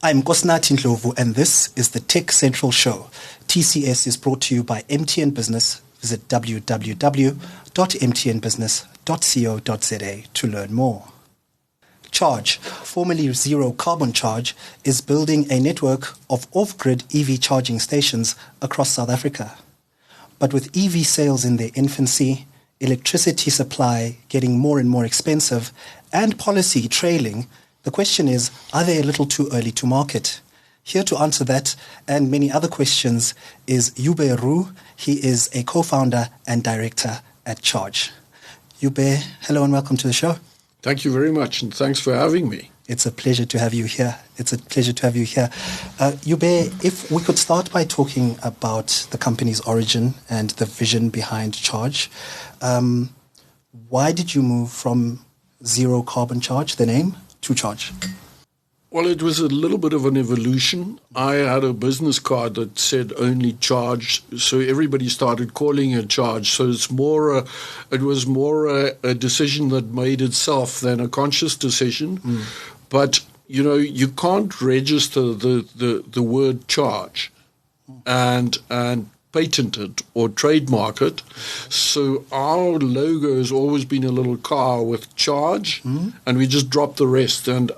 I'm Nkosinathi Ndlovu, and this is the TechCentral Show. TCS is brought to you by MTN Business. Visit www.mtnbusiness.co.za to learn more. Charge, formerly Zero Carbon Charge, is building a network of off-grid EV charging stations across South Africa. But with EV sales in their infancy, electricity supply getting more and more expensive, and policy trailing, the question is, are they a little too early to market? Here to answer that and many other questions is Joubert Roux. He is a co-founder and director at Charge. Joubert, hello and welcome to the show. Thank you very much, and thanks for having me. It's a pleasure to have you here. Joubert, if we could start by talking about the company's origin and the vision behind Charge. Why did you move from Zero Carbon Charge, the name, to Charge? Well, it was a little bit of an evolution. I had a business card that said only Charge, so everybody started calling it Charge. So it was more a decision that made itself than a conscious decision. But you can't register the word Charge and patent it or trademark it. So our logo has always been a little car with Charge, and we just dropped the rest. And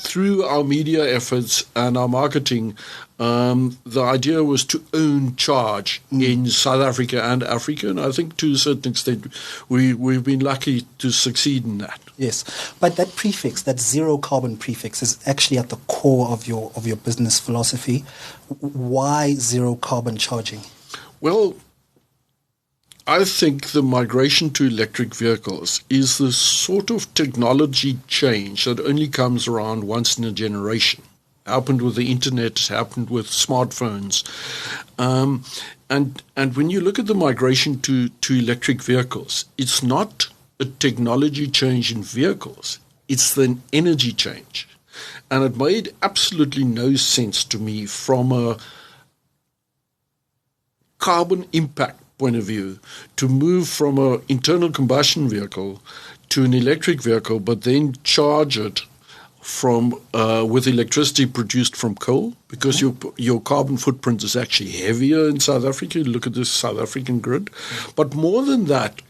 through our media efforts and our marketing, the idea was to own Charge in South Africa and Africa, and I think to a certain extent we've been lucky to succeed in that. Yes, but that prefix, that zero carbon prefix, is actually at the core of your business philosophy. Why zero carbon charging? Well, I think the migration to electric vehicles is the sort of technology change that only comes around once in a generation. It happened with the internet, it happened with smartphones. And when you look at the migration to electric vehicles, it's not a technology change in vehicles, it's an energy change. And it made absolutely no sense to me from a carbon impact point of view to move from an internal combustion vehicle to an electric vehicle, but then charge it from with electricity produced from coal, because your carbon footprint is actually heavier in South Africa. You look at this South African grid. But more than that,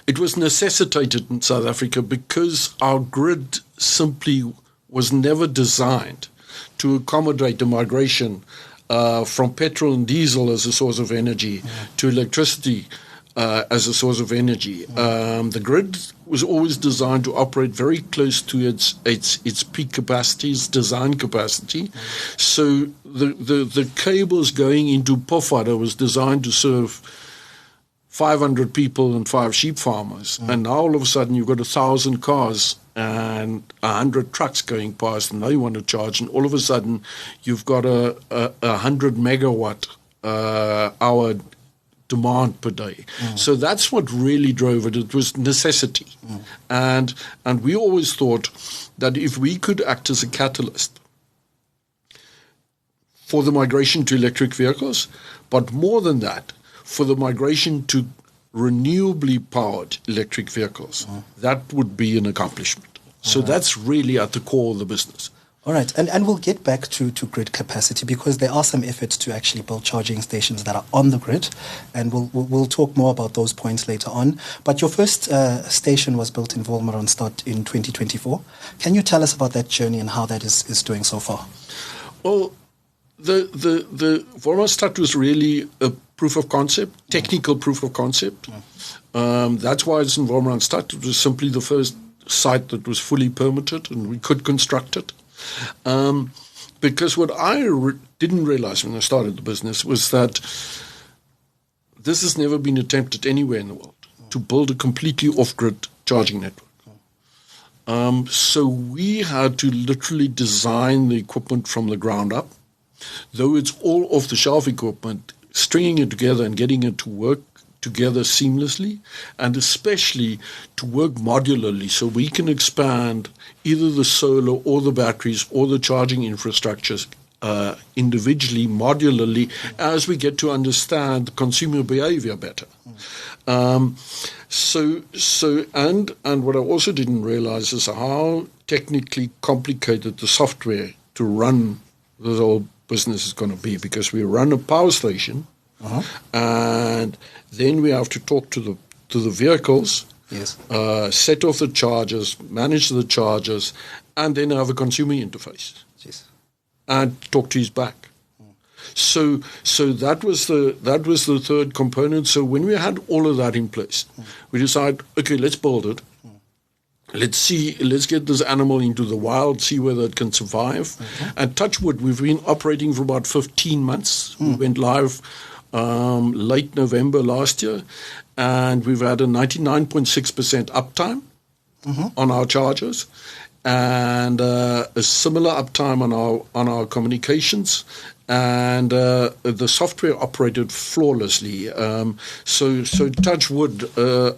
it was necessitated in South Africa because our grid simply was never designed to accommodate the migration from petrol and diesel as a source of energy to electricity as a source of energy. The grid was always designed to operate very close to its peak capacity, its design capacity. So the cables going into Pofadder was designed to serve 500 people and 5 sheep farmers. And now all of a sudden you've got 1,000 cars and 100 trucks going past, and they want to charge, and all of a sudden you've got a 100 megawatt hour demand per day. So that's what really drove it. It was necessity. And we always thought that if we could act as a catalyst for the migration to electric vehicles, but more than that, for the migration to renewably powered electric vehicles, that would be an accomplishment. So that's really at the core of the business. All right, and we'll get back to grid capacity, because there are some efforts to actually build charging stations that are on the grid, and we'll talk more about those points later on. But your first station was built in Wolmaransstad in 2024. Can you tell us about that journey and how that is doing so far? Well, the Wolmaransstad was really a proof of concept, technical proof of concept. That's why it's in Wolmaransstad. It was simply the first site that was fully permitted and we could construct it. Because what I didn't realize when I started the business was that this has never been attempted anywhere in the world, to build a completely off-grid charging network. So we had to literally design the equipment from the ground up. Though it's all off-the-shelf equipment, stringing it together and getting it to work together seamlessly, and especially to work modularly, so we can expand either the solar or the batteries or the charging infrastructures individually, modularly, as we get to understand consumer behavior better. And what I also didn't realize is how technically complicated the software to run this whole business is going to be, because we run a power station, and then we have to talk to the vehicles, Yes. set off the chargers, manage the chargers, and then have a consumer interface, Yes. and talk to his back. So that was the third component. So when we had all of that in place, we decided, okay, let's build it. Let's get this animal into the wild, see whether it can survive. And touch wood, we've been operating for about 15 months. We went live late November last year, and we've had a 99.6% uptime on our chargers, and a similar uptime on our communications. And the software operated flawlessly. So touch wood,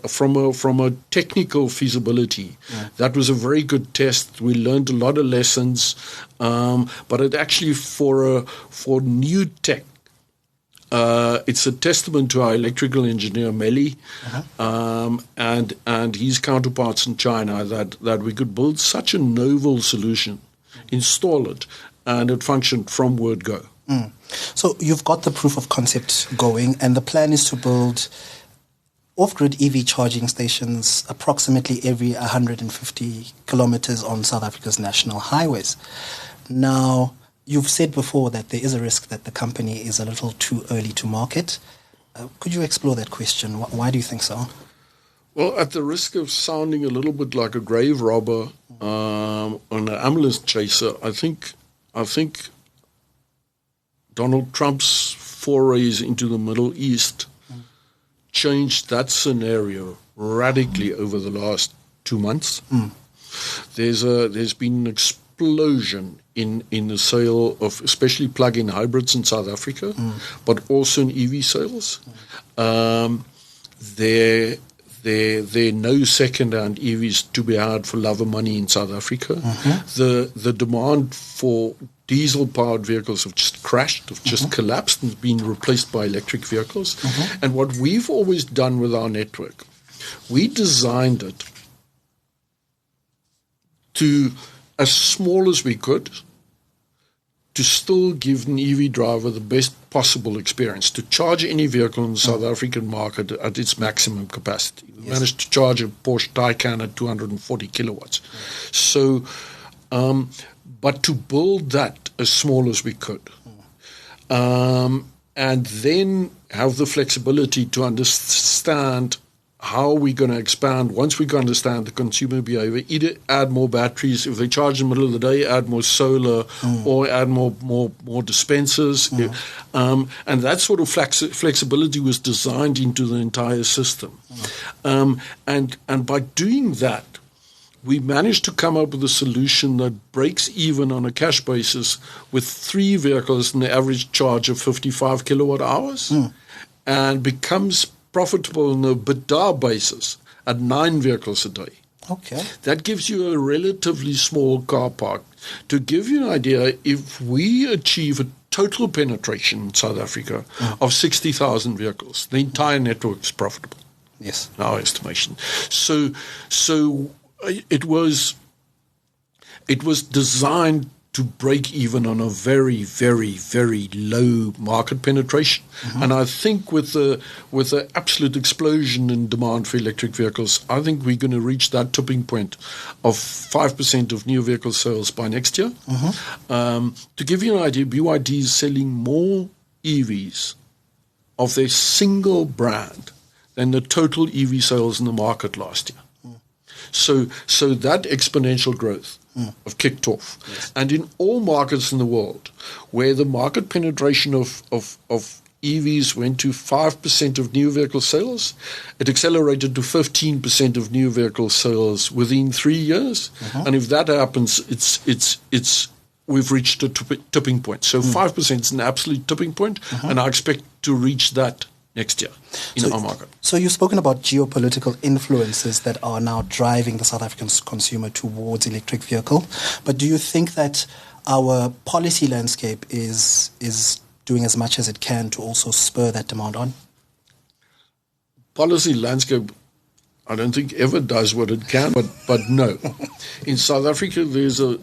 from a technical feasibility, that was a very good test. We learned a lot of lessons, but it actually for new tech, it's a testament to our electrical engineer Meli, and his counterparts in China that we could build such a novel solution, install it, and it functioned from word go. So you've got the proof of concept going, and the plan is to build off-grid EV charging stations approximately every 150 kilometers on South Africa's national highways. Now, you've said before that there is a risk that the company is a little too early to market. Could you explore that question? Why do you think so? Well, at the risk of sounding a little bit like a grave robber on an ambulance chaser, I think Donald Trump's forays into the Middle East changed that scenario radically over the last 2 months. There's been an explosion in the sale of especially plug-in hybrids in South Africa, but also in EV sales. There are no second-hand EVs to be had for love of money in South Africa. The demand for diesel-powered vehicles have just crashed, have just collapsed and been replaced by electric vehicles. And what we've always done with our network, we designed it to, as small as we could, to still give an EV driver the best possible experience, to charge any vehicle in the South African market at its maximum capacity. We managed to charge a Porsche Taycan at 240 kilowatts. So, but to build that as small as we could, and then have the flexibility to understand how we're going to expand once we can understand the consumer behavior, either add more batteries, if they charge in the middle of the day, add more solar, or add more dispensers. And that sort of flexibility was designed into the entire system. And by doing that, we managed to come up with a solution that breaks even on a cash basis with 3 vehicles and the average charge of 55 kilowatt hours, and becomes profitable on a Ebitda basis at 9 vehicles a day. Okay. That gives you a relatively small car park. To give you an idea, if we achieve a total penetration in South Africa of 60,000 vehicles, the entire network is profitable. Yes. In our estimation. So it was designed to break even on a very, very, very low market penetration. And I think with the absolute explosion in demand for electric vehicles, I think we're going to reach that tipping point of 5% of new vehicle sales by next year. To give you an idea, BYD is selling more EVs of their single brand than the total EV sales in the market last year. So that exponential growth have kicked off. Yes. And in all markets in the world where the market penetration of EVs went to 5% of new vehicle sales, it accelerated to 15% of new vehicle sales within 3 years. And if that happens, we've reached a tipping point. So 5% is an absolute tipping point, and I expect to reach that next year in our market. So you've spoken about geopolitical influences that are now driving the South African consumer towards electric vehicle. But do you think that our policy landscape is doing as much as it can to also spur that demand on? Policy landscape, I don't think ever does what it can, but no. In South Africa, there's a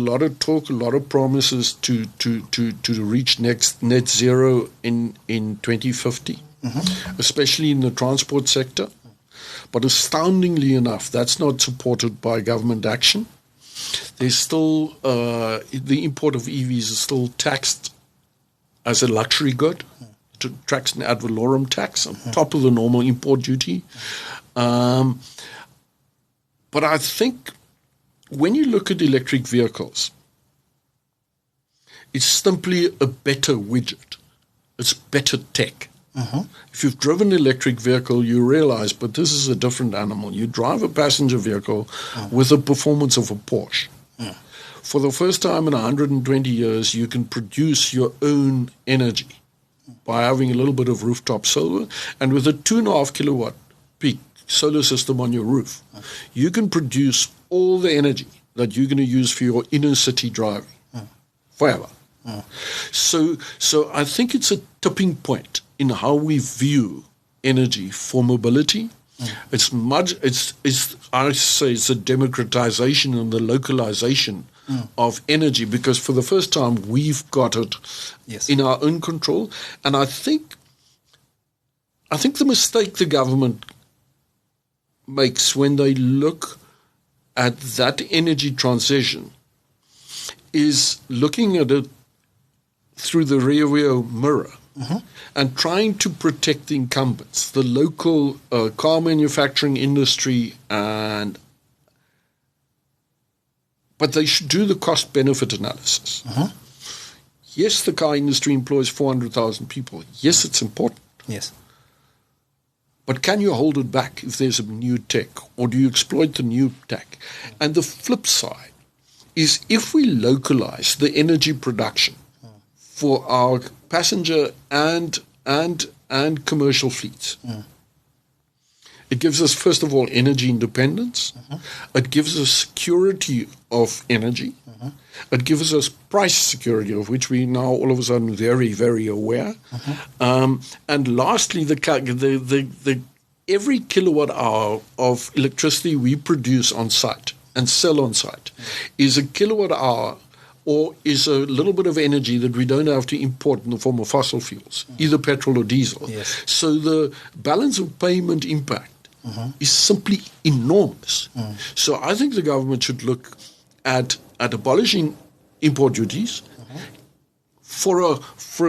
lot of talk, a lot of promises to reach net zero in 2050, especially in the transport sector. But astoundingly enough, that's not supported by government action. There's still the import of EVs is still taxed as a luxury good, taxed an ad valorem tax on top of the normal import duty. But I think when you look at electric vehicles, it's simply a better widget. It's better tech. If you've driven an electric vehicle, you realize, but this is a different animal. You drive a passenger vehicle with the performance of a Porsche. For the first time in 120 years, you can produce your own energy by having a little bit of rooftop solar. And with a 2.5 kilowatt peak solar system on your roof, you can produce all the energy that you're going to use for your inner city driving forever. So I think it's a tipping point in how we view energy for mobility. It's I say it's a democratization and the localization of energy, because for the first time we've got it in our own control. And I think the mistake the government makes when they look at that energy transition is looking at it through the rearview mirror and trying to protect the incumbents, the local car manufacturing industry, but they should do the cost-benefit analysis. Yes, the car industry employs 400,000 people. Yes, it's important. Yes. But can you hold it back if there's a new tech, or do you exploit the new tech? And the flip side is if we localize the energy production for our passenger and commercial fleets, it gives us, first of all, energy independence. It gives us security of energy. It gives us price security, of which we now all of a sudden very, very aware. And lastly, the every kilowatt hour of electricity we produce on site and sell on site is a kilowatt hour, or is a little bit of energy that we don't have to import in the form of fossil fuels, either petrol or diesel. So the balance of payment impact is simply enormous. So I think the government should look at abolishing import duties for a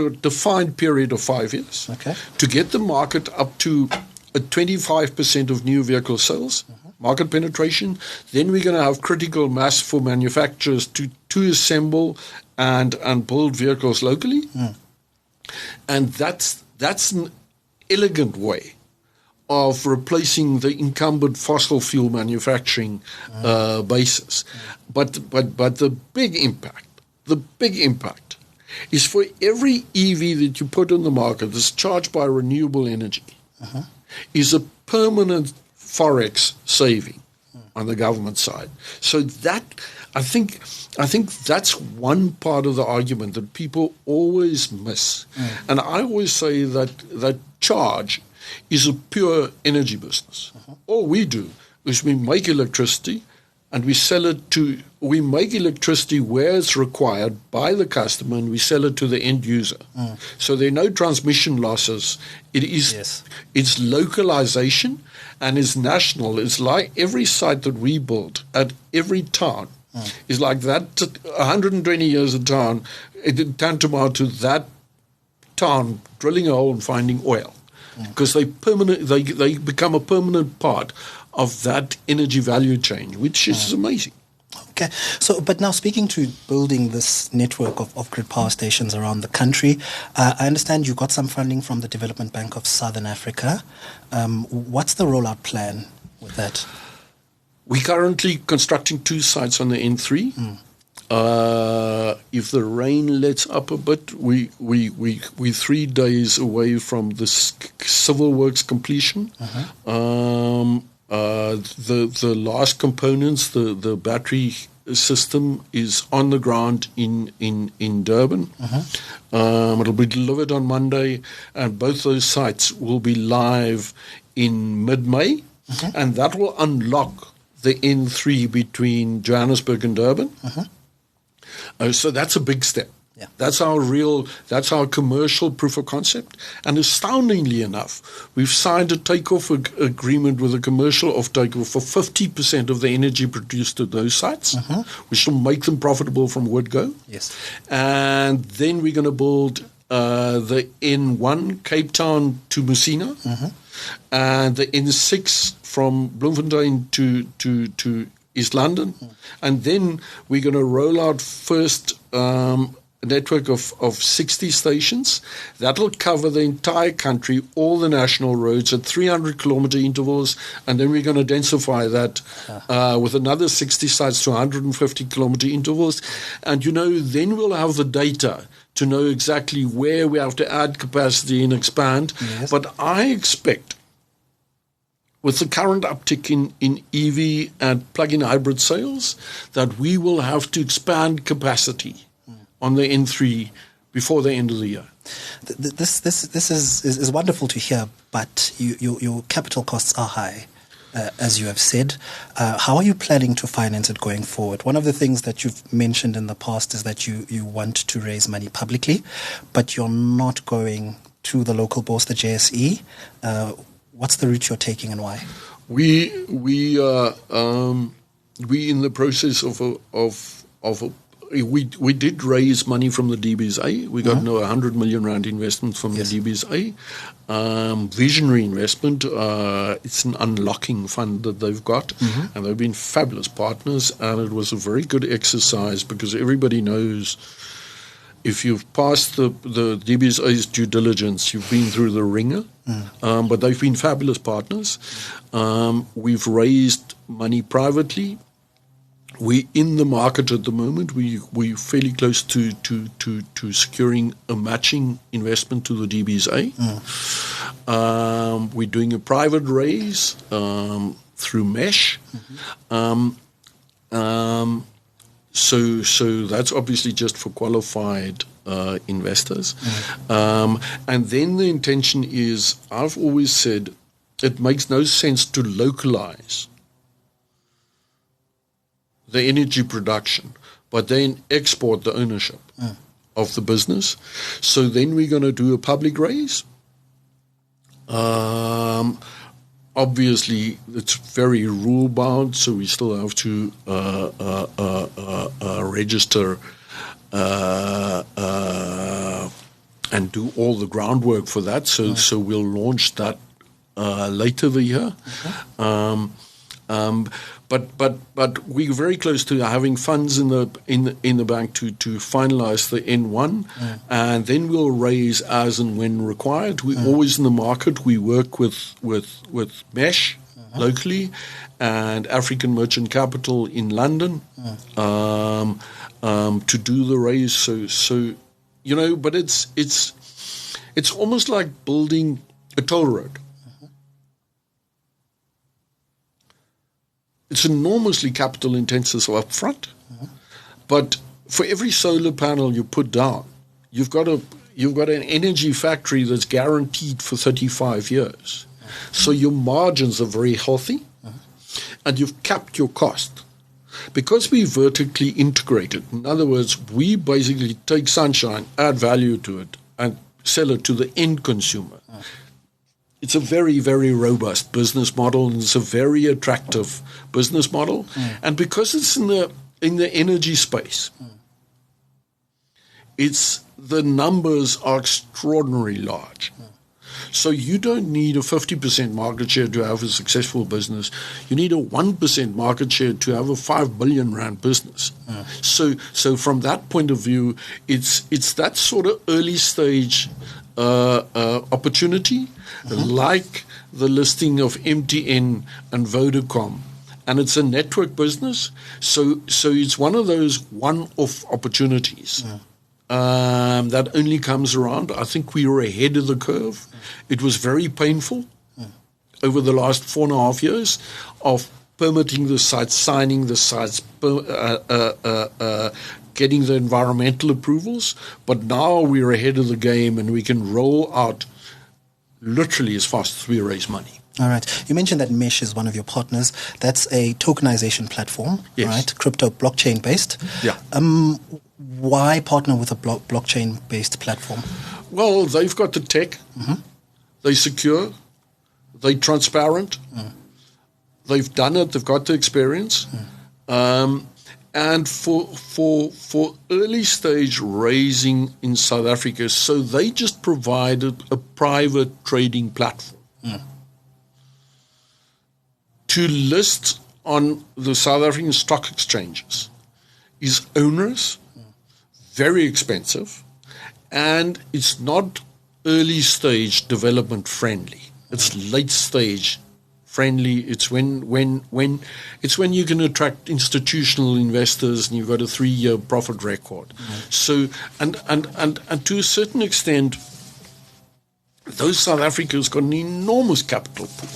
defined period of 5 years to get the market up to a 25% of new vehicle sales, market penetration. Then we're going to have critical mass for manufacturers to assemble and build vehicles locally. And that's an elegant way of replacing the incumbent fossil fuel manufacturing basis. But the big impact is for every EV that you put on the market that's charged by renewable energy is a permanent Forex saving on the government side. So that I think that's one part of the argument that people always miss. And I always say that charge is a pure energy business. All we do is we make electricity and we sell it we make electricity where it's required by the customer, and we sell it to the end user. So there are no transmission losses. It's localization and it's national. It's like every site that we build at every town is like that. 120 years a town, it tantamount to that town drilling a hole and finding oil, because they become a permanent part of that energy value chain, which is amazing. Okay. So, but now speaking to building this network of off-grid power stations around the country, I understand you got some funding from the Development Bank of Southern Africa. What's the rollout plan with that? We're currently constructing 2 sites on the N3. If the rain lets up a bit, we're 3 days away from the civil works completion. The last components, the battery system, is on the ground in Durban. It'll be delivered on Monday, and both those sites will be live in mid-May. and that will unlock the N3 between Johannesburg and Durban. So that's a big step. Yeah. That's our commercial proof of concept. And astoundingly enough, we've signed a takeoff agreement with a commercial off-taker for 50% of the energy produced at those sites, which will make them profitable from word go. Yes. And then we're going to build the N1 Cape Town to Messina, and the N6 from Bloemfontein to East London, and then we're going to roll out first a network of 60 stations. That'll cover the entire country, all the national roads at 300-kilometer intervals, and then we're going to densify that with another 60 sites to 150-kilometer intervals. And, then we'll have the data to know exactly where we have to add capacity and expand. Yes. But I expect, with the current uptick in EV and plug-in hybrid sales, that we will have to expand capacity on the N3 before the end of the year. This is wonderful to hear, but your capital costs are high, as you have said. How are you planning to finance it going forward? One of the things that you've mentioned in the past is that you want to raise money publicly, but you're not going to the local bourse, the JSE. What's the route you're taking and why? We in the process we did raise money from the DBSA. We got 100 million rand investment from the DBSA. Visionary investment. It's an unlocking fund that they've got, and they've been fabulous partners. And it was a very good exercise because everybody knows if you've passed the DBSA's due diligence, you've been through the ringer. But they've been fabulous partners. We've raised money privately. We're in the market at the moment. We're fairly close to securing a matching investment to the DBSA. We're doing a private raise through Mesh. So that's obviously just for qualified investors. And then the intention is, I've always said, it makes no sense to localize the energy production, but then export the ownership of the business. So then we're going to do a public raise. Obviously, it's very rule-bound, so we still have to register and do all the groundwork for that. So we'll launch that later the year. But we're very close to having funds in the bank to finalize the N1, and then we'll raise as and when required. We're always in the market. We work with Mesh locally and African Merchant Capital in London to do the raise. So but it's almost like building a toll road. It's enormously capital intensive up front, but for every solar panel you put down, you've got an energy factory that's guaranteed for 35 years. So your margins are very healthy, and you've capped your cost. Because we're vertically integrated, in other words, we basically take sunshine, add value to it, and sell it to the end consumer. It's a very, very robust business model, and it's a very attractive business model. And because it's in the energy space, the numbers are extraordinarily large. So you don't need a 50% market share to have a successful business. You need a 1% market share to have a 5 billion rand business. So from that point of view, it's that sort of early stage opportunity, like the listing of MTN and Vodacom, and it's a network business. So it's one of those one-off opportunities that only comes around. I think we were ahead of the curve. It was very painful over the last 4.5 years of permitting the sites, signing the sites, getting the environmental approvals, but now we're ahead of the game and we can roll out literally as fast as we raise money. All right. You mentioned that Mesh is one of your partners. That's a tokenization platform, Yes. right? Crypto blockchain based. Yeah. Why partner with a blockchain based platform? Well, they've got the tech. They're secure. They're transparent. They've done it. They've got the experience. And for early stage raising in South Africa, so they just provided a private trading platform to list on the South African stock exchanges is onerous, very expensive, and it's not early stage development friendly. It's late stage friendly. It's when you can attract institutional investors and you've got a 3-year profit record. So and to a certain extent, those South Africa's got an enormous capital pool.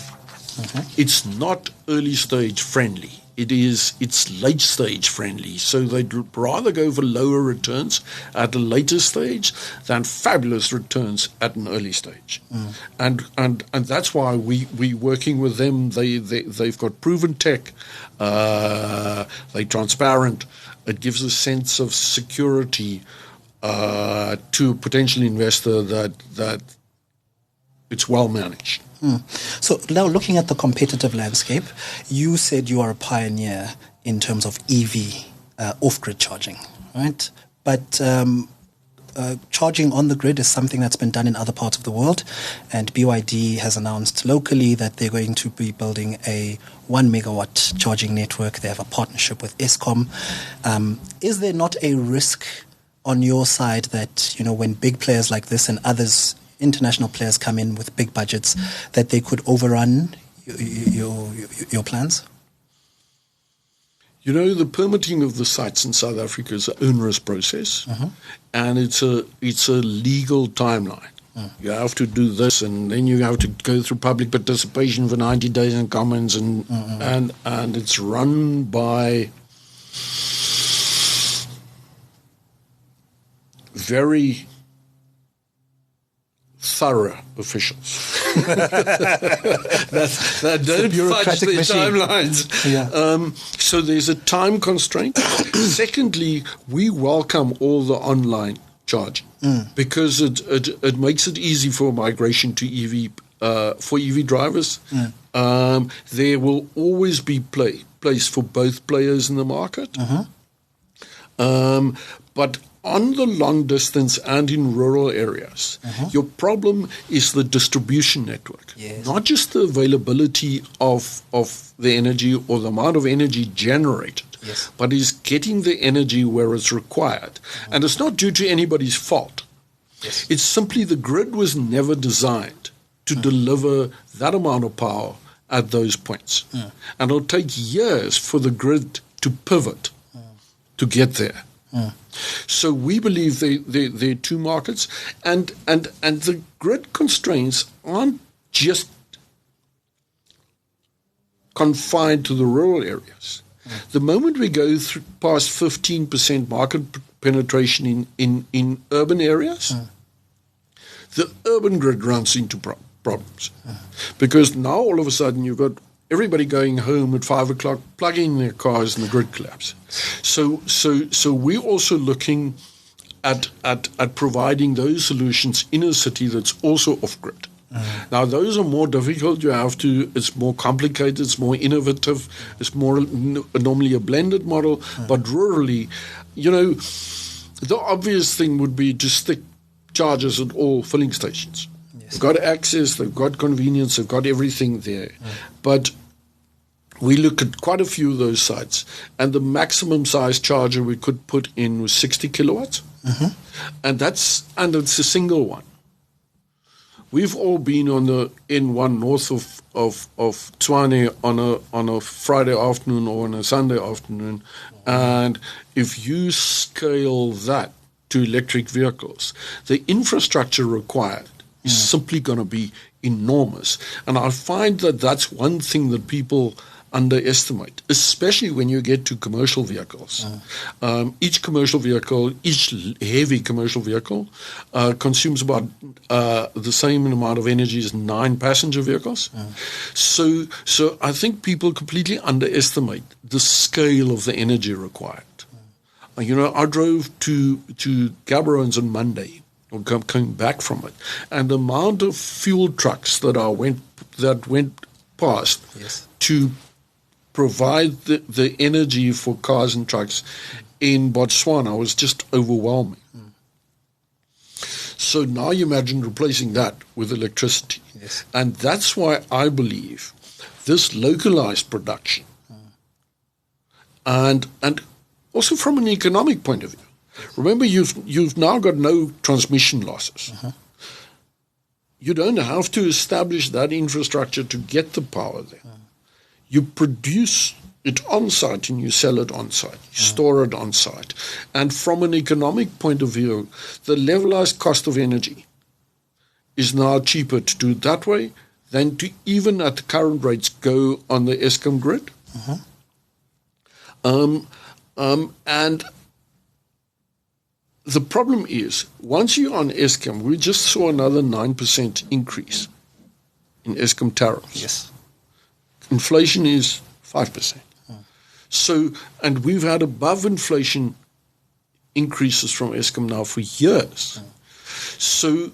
It's not early stage friendly. It's late stage friendly. So they'd rather go for lower returns at a later stage than fabulous returns at an early stage. And that's why we working with them. They've got proven tech. They're transparent. It gives a sense of security to a potential investor that it's well managed. So now looking at the competitive landscape, you said you are a pioneer in terms of EV off-grid charging, right? But charging on the grid is something that's been done in other parts of the world, and BYD has announced locally that they're going to be building a 1 megawatt charging network. They have a partnership with Eskom. Is there not a risk on your side that, when big players like this and others, international players, come in with big budgets, that they could overrun your plans? The permitting of the sites in South Africa is an onerous process, and it's a legal timeline. You have to do this, and then you have to go through public participation for 90 days in Commons, and it's run by very thorough officials that don't fudge their timelines. Yeah. So there's a time constraint. Secondly, we welcome all the online charging because it makes it easy for migration to EV for EV drivers. There will always be place for both players in the market. But on the long distance and in rural areas, your problem is the distribution network, not just the availability of the energy or the amount of energy generated, but is getting the energy where it's required. And it's not due to anybody's fault. It's simply the grid was never designed to deliver that amount of power at those points. And it'll take years for the grid to pivot to get there. So we believe there are two markets, and the grid constraints aren't just confined to the rural areas. The moment we go past 15% market penetration in urban areas, the urban grid runs into problems. Because now all of a sudden you've got everybody going home at 5 o'clock, plugging their cars, and the grid collapses. So we're also looking at providing those solutions in a city that's also off grid. Now those are more difficult. It's more complicated. It's more innovative. It's more normally a blended model. But rurally, the obvious thing would be to stick chargers at all filling stations. They've got access, they've got convenience, they've got everything there. But we look at quite a few of those sites, and the maximum size charger we could put in was 60 kilowatts, and it's a single one. We've all been on the N1 north of Tshwane on a Friday afternoon or on a Sunday afternoon, and if you scale that to electric vehicles, the infrastructure required is simply going to be enormous. And I find that that's one thing that people underestimate, especially when you get to commercial vehicles. Each heavy commercial vehicle consumes about the same amount of energy as 9 passenger vehicles. So I think people completely underestimate the scale of the energy required. I drove to Gaborone on Monday, or coming back from it, and the amount of fuel trucks that went past to provide the energy for cars and trucks in Botswana was just overwhelming. So now you imagine replacing that with electricity. And that's why I believe this localized production and also from an economic point of view. Remember, you've now got no transmission losses. You don't have to establish that infrastructure to get the power there. You produce it on-site and you sell it on-site. You store it on-site. And from an economic point of view, the levelized cost of energy is now cheaper to do it that way than to, even at the current rates, go on the Eskom grid. And the problem is, once you're on Eskom, we just saw another 9% increase in Eskom tariffs. Inflation is 5%. So, and we've had above inflation increases from Eskom now for years. So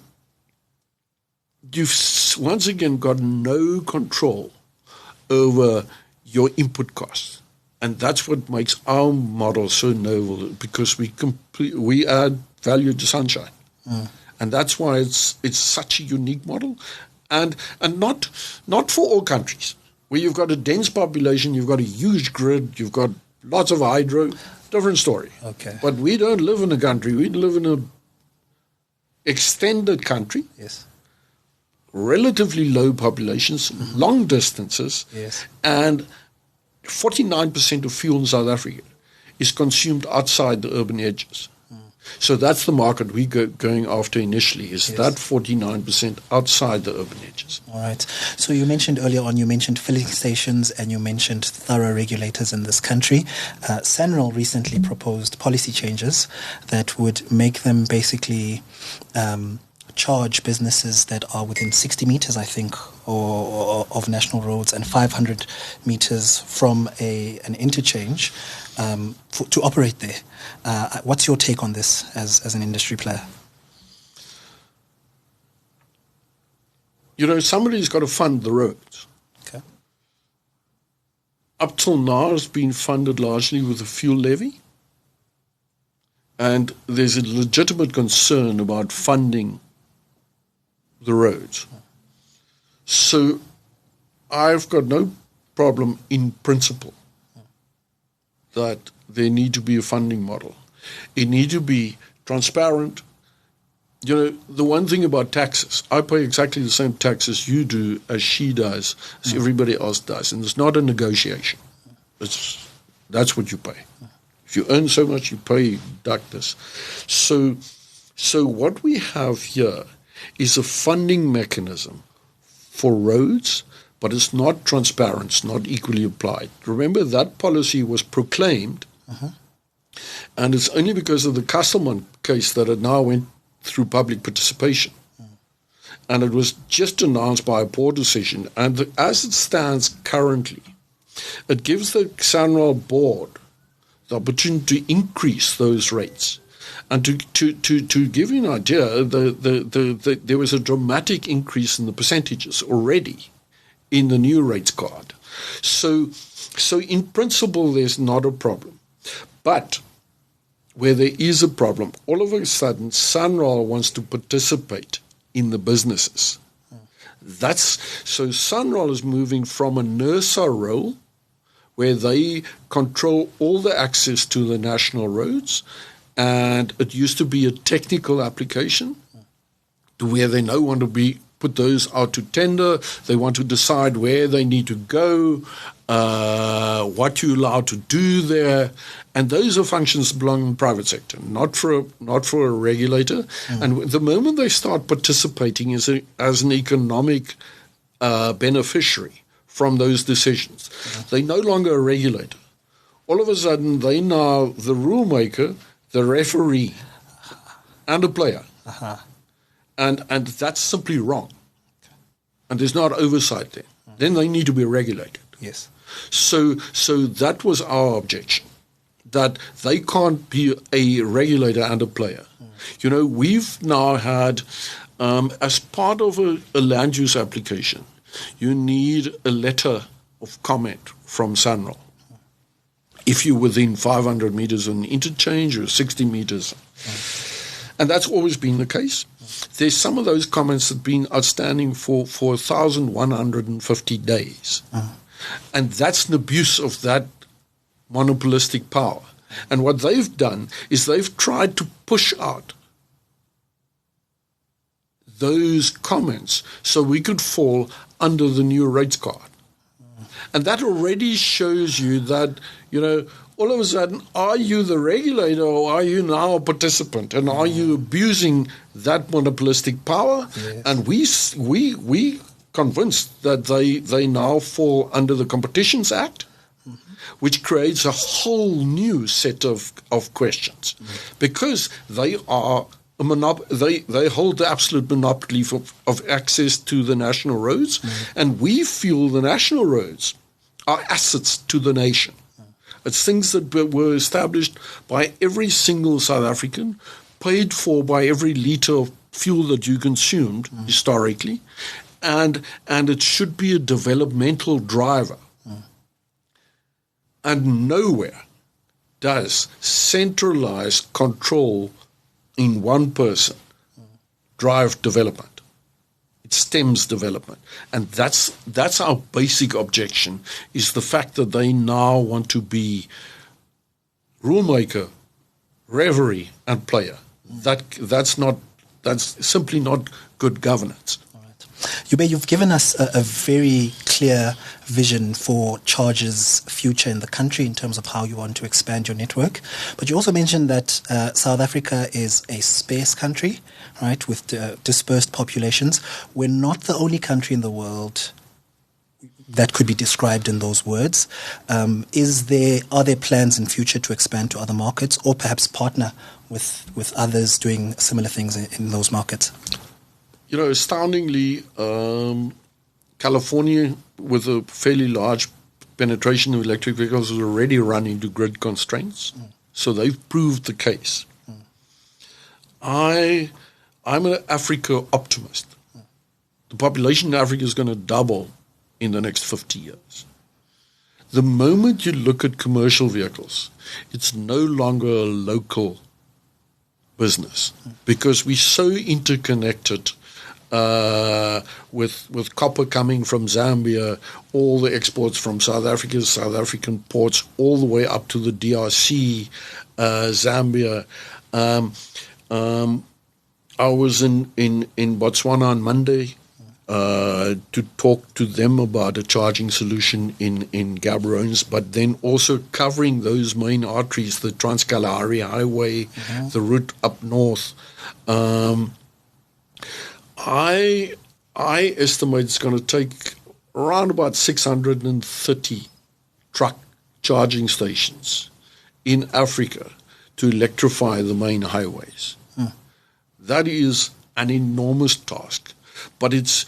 you've once again got no control over your input costs. And that's what makes our model so novel, because we add value to sunshine. And that's why it's such a unique model. And not for all countries. Where you've got a dense population, you've got a huge grid, you've got lots of hydro, different story. But we don't live in a country, we live in an extended country. Relatively low populations, long distances, and 49% of fuel in South Africa is consumed outside the urban edges. So that's the market we're going after initially, is that 49% outside the urban edges. All right. So you mentioned earlier on, you mentioned filling stations and you mentioned thorough regulators in this country. SANRAL recently proposed policy changes that would make them basically charge businesses that are within 60 meters, I think, or of national roads and 500 meters from an interchange to operate there. What's your take on this as an industry player? Somebody's got to fund the roads. Up till now, it's been funded largely with a fuel levy. And there's a legitimate concern about funding the roads. So I've got no problem in principle that there need to be a funding model. It need to be transparent. The one thing about taxes, I pay exactly the same taxes you do, as she does, as everybody else does. And it's not a negotiation. That's what you pay. If you earn so much, you pay, deduct this. So what we have here is a funding mechanism for roads, but it's not transparent, it's not equally applied. Remember, that policy was proclaimed, and it's only because of the Castleman case that it now went through public participation. And it was just announced by a board decision. And as it stands currently, it gives the SANRAL board the opportunity to increase those rates. And to give you an idea, there was a dramatic increase in the percentages already in the new rates card. So in principle, there's not a problem. But where there is a problem, all of a sudden, SANRAL wants to participate in the businesses. So SANRAL is moving from a NERSA role, where they control all the access to the national roads, and it used to be a technical application to where they now want to put those out to tender. They want to decide where they need to go, what you're allowed to do there. And those are functions that belong in the private sector, not for a regulator. And the moment they start participating as an economic beneficiary from those decisions. They're no longer a regulator. All of a sudden, they now the rule maker, the referee, and a player. And that's simply wrong. And there's not oversight there. Then they need to be regulated. Yes. So that was our objection, that they can't be a regulator and a player. You know, we've now had, as part of a land use application, you need a letter of comment from SANRAL. If you're within 500 meters of an interchange or 60 meters. And that's always been the case. There's some of those comments that have been outstanding for 1,150 days. And that's an abuse of that monopolistic power. And what they've done is they've tried to push out those comments so we could fall under the new rates card. And that already shows you that, you know, all of a sudden, are you the regulator or are you now a participant? And are you abusing that monopolistic power? Yes. And we convinced that they now fall under the Competitions Act, which creates a whole new set of questions, because they are they hold the absolute monopoly of access to the national roads, and we feel the national roads are assets to the nation. It's things that were established by every single South African, paid for by every litre of fuel that you consumed historically, and it should be a developmental driver. And nowhere does centralized control in one person drive development. It stems development. And that's our basic objection, is the fact that they now want to be rule maker, referee, and player. That's simply not good governance. Joubert, you've given us a very clear vision for Charge's future in the country in terms of how you want to expand your network. But you also mentioned that South Africa is a sparse country, right, with dispersed populations. We're not the only country in the world that could be described in those words. Are there plans in future to expand to other markets, or perhaps partner with others doing similar things in those markets? You know, astoundingly, California, with a fairly large penetration of electric vehicles, is already running into grid constraints. So they've proved the case. I'm an Africa optimist. The population in Africa is going to double in the next 50 years. The moment you look at commercial vehicles, it's no longer a local business, because we're so interconnected. With copper coming from Zambia, all the exports from South Africa, South African ports, all the way up to the DRC, Zambia. I was in Botswana on Monday to talk to them about a charging solution in Gaborone, but then also covering those main arteries, the Trans-Kalahari Highway, the route up north. I estimate it's going to take around about 630 truck charging stations in Africa to electrify the main highways. That is an enormous task, but it's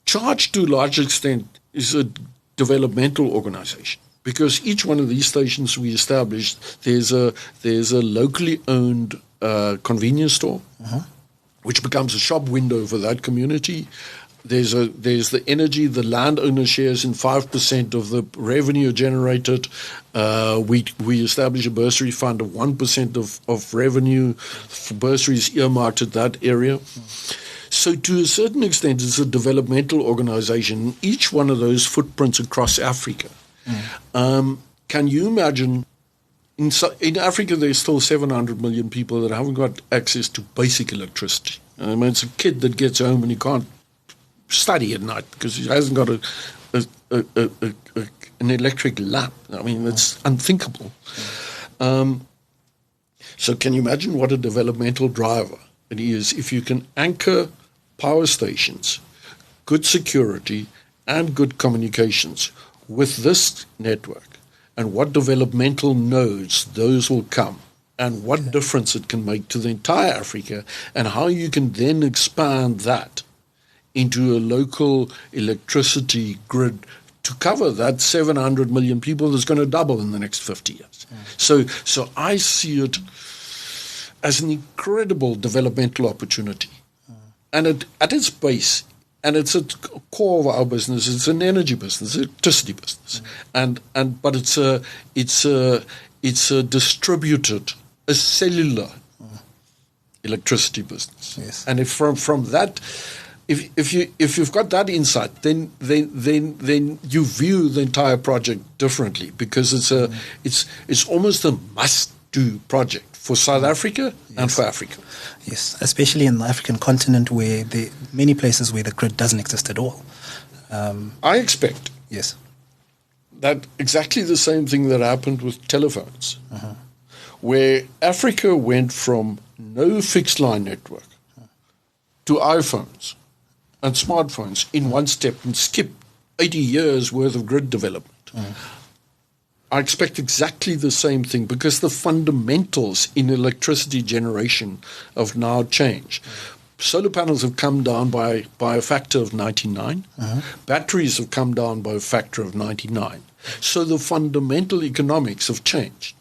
Charge to a large extent is a developmental organization, because each one of these stations we established, there's a locally owned convenience store, which becomes a shop window for that community. There's the energy, the landowner shares in 5% of the revenue generated. We establish a bursary fund of 1% of revenue for bursaries earmarked at that area. So to a certain extent, it's a developmental organization. Each one of those footprints across Africa. Can you imagine? In Africa, there's still 700 million people that haven't got access to basic electricity. I mean, it's a kid that gets home and he can't study at night because he hasn't got an electric lamp. I mean, it's unthinkable. So can you imagine what a developmental driver it is if you can anchor power stations good security, and good communications with this network, and what developmental nodes those will come, and what difference it can make to the entire Africa, and how you can then expand that into a local electricity grid to cover that 700 million people that's going to double in the next 50 years. So I see it as an incredible developmental opportunity. And at its base, and it's at the core of our business, it's an energy business, electricity business. But it's a distributed, a cellular electricity business. Yes. And if from that, if you've got that insight, then you view the entire project differently, because it's almost a must-do project for South Africa and for Africa. Yes, especially in the African continent, where there are many places where the grid doesn't exist at all. I expect Yes. that exactly the same thing that happened with telephones, where Africa went from no fixed line network to iPhones and smartphones in one step, and skipped 80 years worth of grid development. I expect exactly the same thing, because the fundamentals in electricity generation have now changed. Solar panels have come down by a factor of 99. Batteries have come down by a factor of 99. So the fundamental economics have changed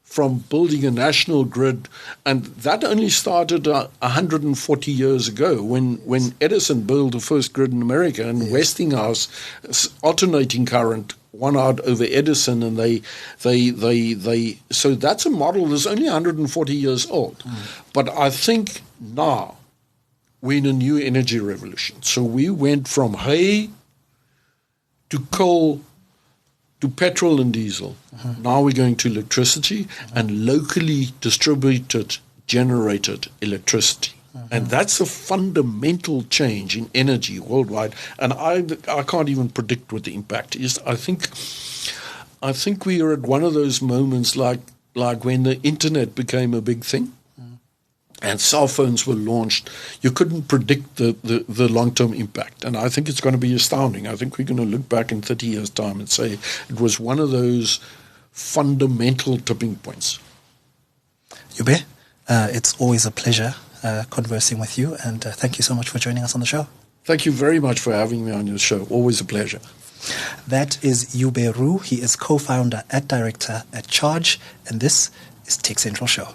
from building a national grid, and that only started 140 years ago when Edison built the first grid in America, and Westinghouse alternating current won out over Edison, and they so that's a model that's only 140 years old. But I think now we're in a new energy revolution. So we went from hay to coal to petrol and diesel. Now we're going to electricity and locally distributed, generated electricity. And that's a fundamental change in energy worldwide. And I can't even predict what the impact is. I think we are at one of those moments like when the internet became a big thing and cell phones were launched. You couldn't predict the long-term impact. And I think it's going to be astounding. I think we're going to look back in 30 years' time and say it was one of those fundamental tipping points. Joubert, it's always a pleasure conversing with you, and thank you so much for joining us on the show. Thank you very much for having me on your show. Always a pleasure. That is Joubert Roux. He is co-founder and director at Charge, and this is TechCentral Show.